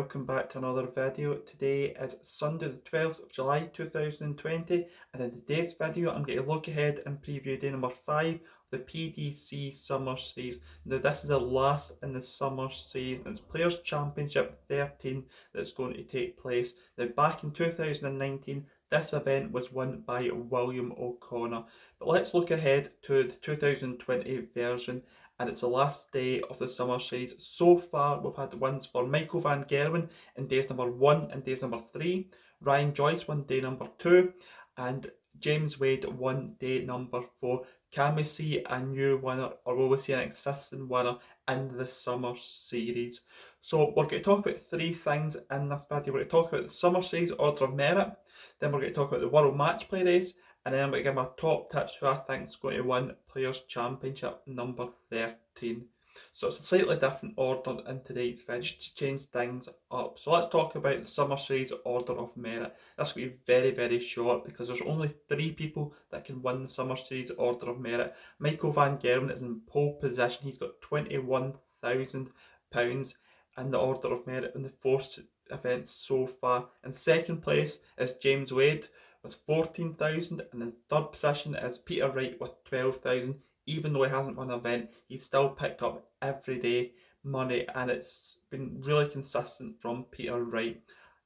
welcome back to another video. Today is Sunday the 12th of July 2020, and in today's video I'm going to look ahead and preview day number 5 of the PDC Summer Series. Now this is the last in the Summer Series, and it's Players Championship 13 that's going to take place. Now back in 2019 this event was won by William O'Connor, but let's look ahead to the 2020 version. And it's the last day of the Summer Series. So far, we've had wins for Michael van Gerwen in days number 1 and days number 3. Ryan Joyce won day number 2. And James Wade won day number 4. Can we see a new winner, or will we see an existing winner in the Summer Series? So we're going to talk about 3 things in this video. We're going to talk about the Summer Series Order of Merit. Then we're going to talk about the World Matchplay race. And then I'm going to give my top tips who I think is going to win Players Championship number 13. So it's a slightly different order in today's video, just to change things up. So let's talk about the Summer Series Order of Merit. This will be very, very short because there's only 3 people that can win the Summer Series Order of Merit. Michael van Gerwen is in pole position. He's got £21,000 in the Order of Merit in the 4 events so far. In second place is James Wade with 14,000, and in third position is Peter Wright with 12,000. Even though he hasn't won an event, he's still picked up everyday money, and it's been really consistent from Peter Wright.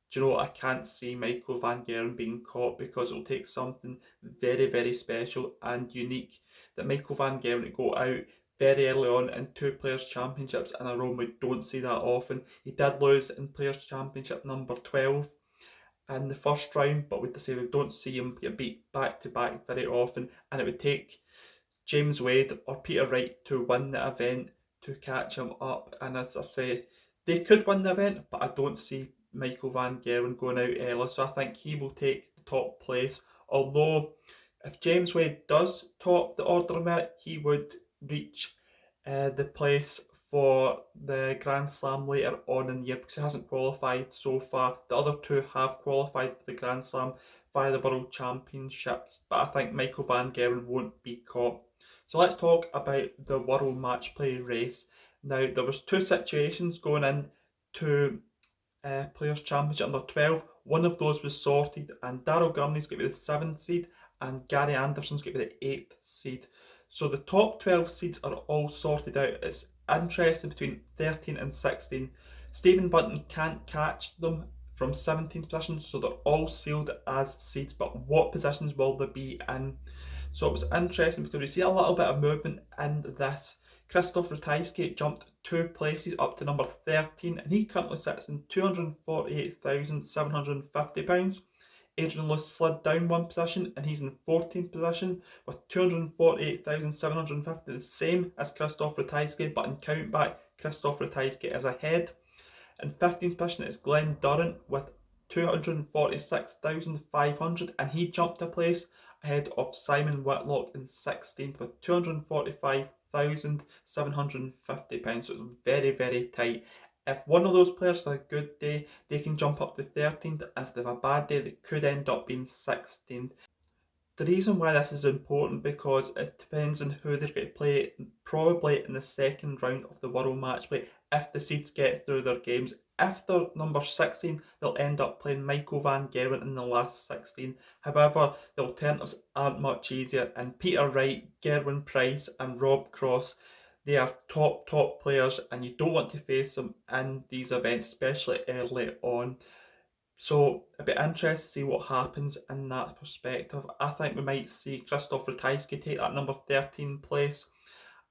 Do you know what? I can't see Michael van Gerwen being caught, because it'll take something very, very special and unique that Michael van Gerwen to go out very early on in 2 Players Championships in a row. We don't see that often. He did lose in Players Championship number 12 in the first round, but we don't see him get beat back to back very often, and it would take James Wade or Peter Wright to win the event to catch him up. And as I say, they could win the event, but I don't see Michael van Gerwen going out early, so I think he will take the top place. Although if James Wade does top the Order of Merit, he would reach the place for the Grand Slam later on in the year, because he hasn't qualified so far. The other 2 have qualified for the Grand Slam via the World Championships, but I think Michael van Gerwen won't be caught. So let's talk about the World Matchplay race. Now there was 2 situations going in to Players Championship under 12. One of those was sorted, and Daryl Gurney's going to be the 7th seed and Gary Anderson's going to be the 8th seed. So the top 12 seeds are all sorted out. It's interesting between 13 and 16. Stephen Bunton can't catch them from 17th position, so they're all sealed as seeds, but what positions will they be in? So it was interesting because we see a little bit of movement in this. Krzysztof Ratajski jumped 2 places up to number 13, and he currently sits in £248,750. Adrian slid down 1 position, and he's in 14th position with £248,750, the same as Krzysztof Ratajski, but in count back, Krzysztof Ratajski is ahead. In 15th position is Glen Durrant with 246,500, and he jumped a place ahead of Simon Whitlock in 16th with £245,750. So it's very, very tight. If one of those players has a good day, they can jump up to 13th, and if they have a bad day, they could end up being 16th. The reason why this is important, because it depends on who they're going to play, probably in the second round of the World Matchplay, if the seeds get through their games. If they're number 16, they'll end up playing Michael van Gerwen in the last 16. However, the alternatives aren't much easier, and Peter Wright, Gerwyn Price and Rob Cross, they are top players, and you don't want to face them in these events, especially early on. So it'd be interesting to see what happens in that perspective. I think we might see Krzysztof Ratajski take that number 13 place.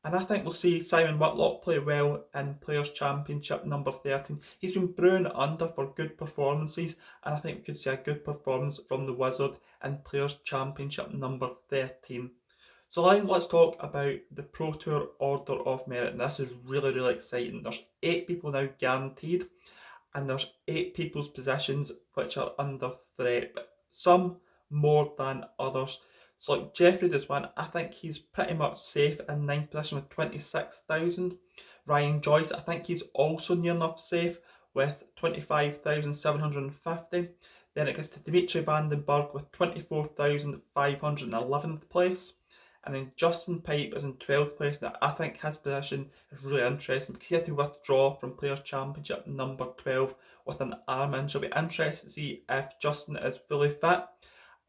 And I think we'll see Simon Whitlock play well in Players Championship number 13. He's been brewing under for good performances, and I think we could see a good performance from the Wizard in Players Championship number 13. So now let's talk about the Pro Tour Order of Merit, and this is really, really exciting. There's 8 people now guaranteed, and there's 8 people's positions which are under threat, but some more than others. So like Jeffrey Deswan, I think he's pretty much safe in 9th position with 26,000. Ryan Joyce, I think he's also near enough safe with 25,750. Then it gets to Dimitri van den Berg with 24,511th place. And then Justin Pipe is in 12th place. Now, I think his position is really interesting because he had to withdraw from Players' Championship number 12 with an arm injury. It'll be interesting to see if Justin is fully fit.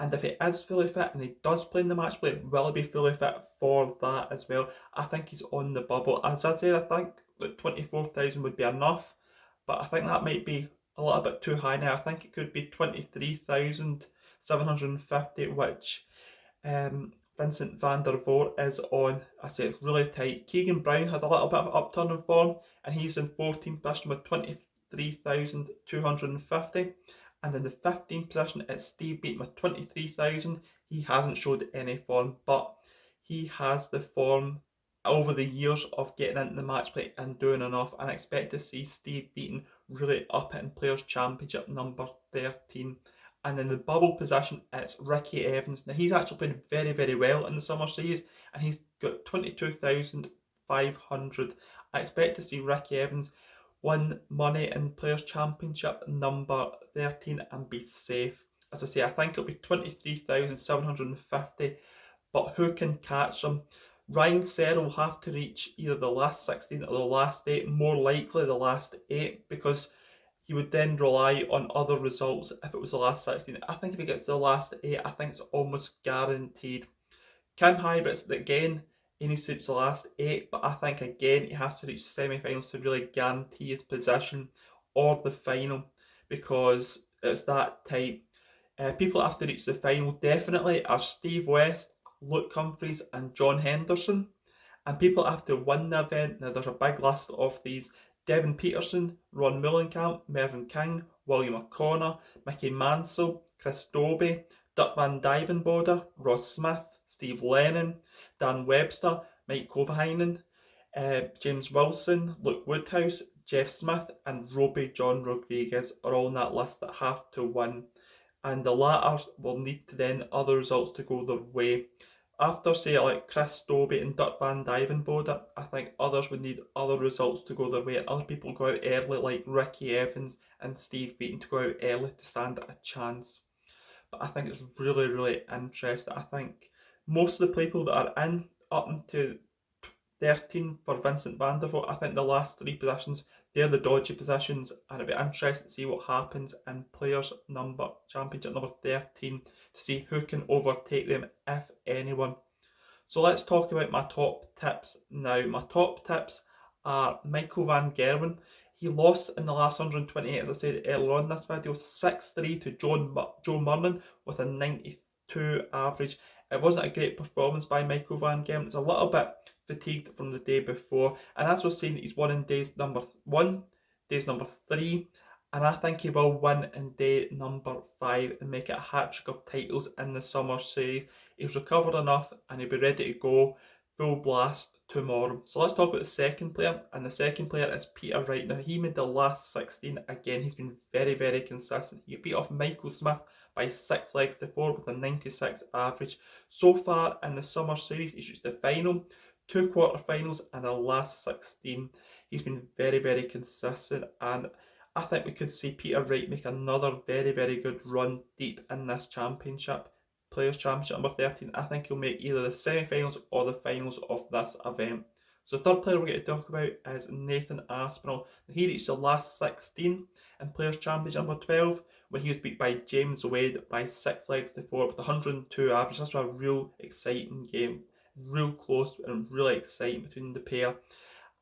And if he is fully fit and he does play in the match play, will he be fully fit for that as well? I think he's on the bubble. As I said, I think that 24,000 would be enough, but I think that might be a little bit too high now. I think it could be 23,750, which Vincent van der Voort is on. I say it's really tight. Keegan Brown had a little bit of upturn in form, and he's in 14th position with 23,250. And in the 15th position, it's Steve Beaton with 23,000. He hasn't showed any form, but he has the form over the years of getting into the match play and doing enough. And I expect to see Steve Beaton really up it in Players' Championship number 13. And in the bubble position, it's Ricky Evans. Now, he's actually played very, very well in the Summer Series, and he's got 22,500. I expect to see Ricky Evans win money in Players' Championship number 13 and be safe. As I say, I think it'll be 23,750, but who can catch him? Ryan Serra will have to reach either the last 16 or the last 8, more likely the last 8, because he would then rely on other results if it was the last 16. I think if he gets to the last 8, I think it's almost guaranteed. Kim Hybrids, again, he needs to reach the last 8, but I think again he has to reach the semi-finals to really guarantee his position or the final, because it's that tight. People that have to reach the final definitely are Steve West, Luke Humphries and John Henderson. And people that have to win the event, now there's a big list of these: Devin Peterson, Ron Mullenkamp, Mervyn King, William O'Connor, Mickey Mansell, Chris Dobie, Dirk van Dijvenbode, Ross Smith, Steve Lennon, Dan Webster, Mike Kovalainen, James Wilson, Luke Woodhouse, Jeff Smith and Robbie John Rodriguez are all on that list that have to win. And the latter will need to then other results to go their way. After, say, like Chris Dobie and Dirk van Dijvenbode, I think others would need other results to go their way, and other people go out early, like Ricky Evans and Steve Beaton, to go out early to stand a chance. But I think it's really, really interesting. I think most of the people that are in up into 13 for Vincent van der Voort, I think the last 3 positions, they're the dodgy positions, and it'll be interesting to see what happens in Players' Championship number 13 to see who can overtake them, if anyone. So let's talk about my top tips now. My top tips are Michael van Gerwen. He lost in the last 128, as I said earlier on in this video, 6-3 to Joe Murnan with a 92 average. It wasn't a great performance by Michael van Gerwen. It's a little bit fatigued from the day before, and as we're saying, he's won in days number 1, days number 3, and I think he will win in day number 5 and make it a hat-trick of titles in the Summer Series. He's recovered enough and he'll be ready to go full blast tomorrow. So let's talk about the second player, and the second player is Peter Wright. Now, he made the last 16 again. He's been very, very consistent. He beat off Michael Smith by 6 legs to 4 with a 96 average. So far in the Summer Series, he's reached the final, 2 quarterfinals and the last 16. He's been very, very consistent, and I think we could see Peter Wright make another very, very good run deep in this championship, Players' Championship number 13. I think he'll make either the semi-finals or the finals of this event. So the third player we're going to talk about is Nathan Aspinall. He reached the last 16 in Players' Championship number 12 when he was beat by James Wade by 6 legs to 4 with 102 average. This was a real exciting game, real close and really exciting between the pair.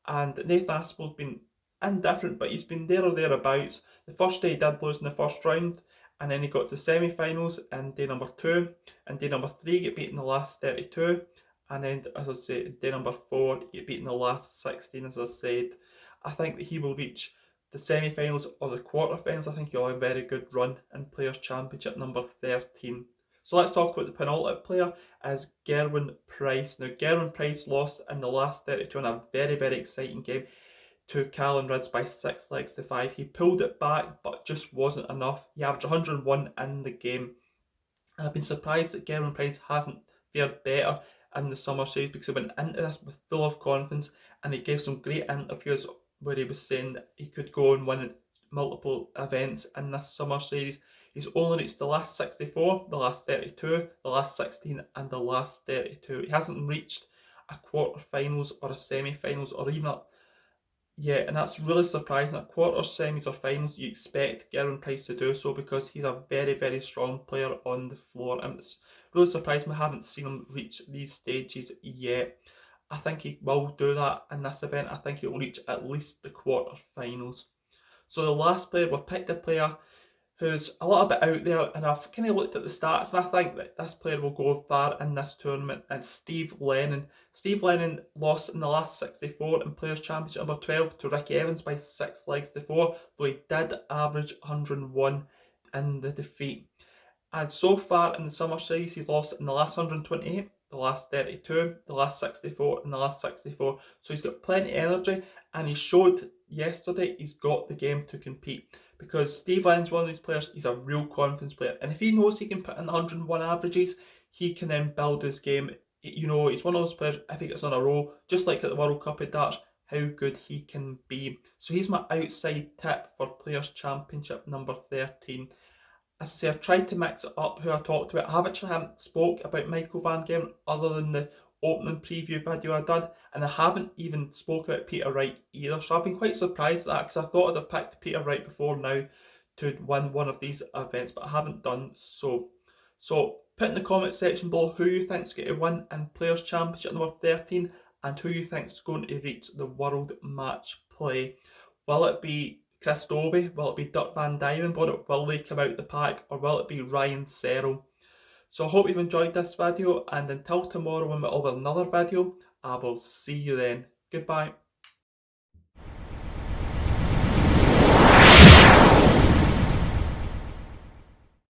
And Nathan Aspinall's been indifferent, but he's been there or thereabouts. The first day he did lose in the first round, and then he got to semi-finals in day number 2, and day number 3 get beat in the last 32, and then, as I say, day number 4 get beat in the last 16. As I said, I think that he will reach the semi-finals or the quarterfinals. I think he'll have a very good run in Players' Championship number 13. So let's talk about the penultimate player, as Gerwyn Price. Now, Gerwyn Price lost in the last 32 in a very, very exciting game to Callan Rydz by 6 legs to 5. He pulled it back, but just wasn't enough. He averaged 101 in the game. And I've been surprised that Gerwyn Price hasn't fared better in the Summer Series, because he went into this with full of confidence, and he gave some great interviews where he was saying that he could go and win multiple events in this Summer Series. He's only reached the last 64, the last 32, the last 16 and the last 32. He hasn't reached a quarter-finals or a semi-finals or even and that's really surprising. At quarters, semis or finals, you expect Gerwyn Price to do so because he's a very, very strong player on the floor, and it's really surprising we haven't seen him reach these stages yet. I think he will do that in this event. I think he will reach at least the quarter-finals. So the last player, we picked a player who's a little bit out there, and I've kind of looked at the stats and I think that this player will go far in this tournament, and Steve Lennon. Steve Lennon lost in the last 64 in Players' Championship number 12 to Ricky Evans by 6 legs to 4, though he did average 101 in the defeat. And so far in the Summer Series, he's lost in the last 128, the last 32, the last 64, and the last 64. So he's got plenty of energy, and he showed yesterday he's got the game to compete. Because Steve Lennon's one of these players, he's a real confidence player. And if he knows he can put in 101 averages, he can then build his game. You know, he's one of those players, if he gets on a roll, just like at the World Cup of Darts, how good he can be. So he's my outside tip for Players' Championship number 13. As I say, I've tried to mix it up who I talked about. I haven't spoke about Michael van Gerwen other than the opening preview video I did, and I haven't even spoke about Peter Wright either, so I've been quite surprised at that because I thought I'd have picked Peter Wright before now to win one of these events, but I haven't done so. So put in the comment section below who you think's going to win in Players' Championship number 13 and who you think's going to reach the World Match Play. Will it be Krzysztof? Will it be Dirk van Dijvenbode? Will they come out the pack, or will it be Ryan Searle? So I hope you've enjoyed this video, and until tomorrow when we'll have another video, I will see you then. Goodbye.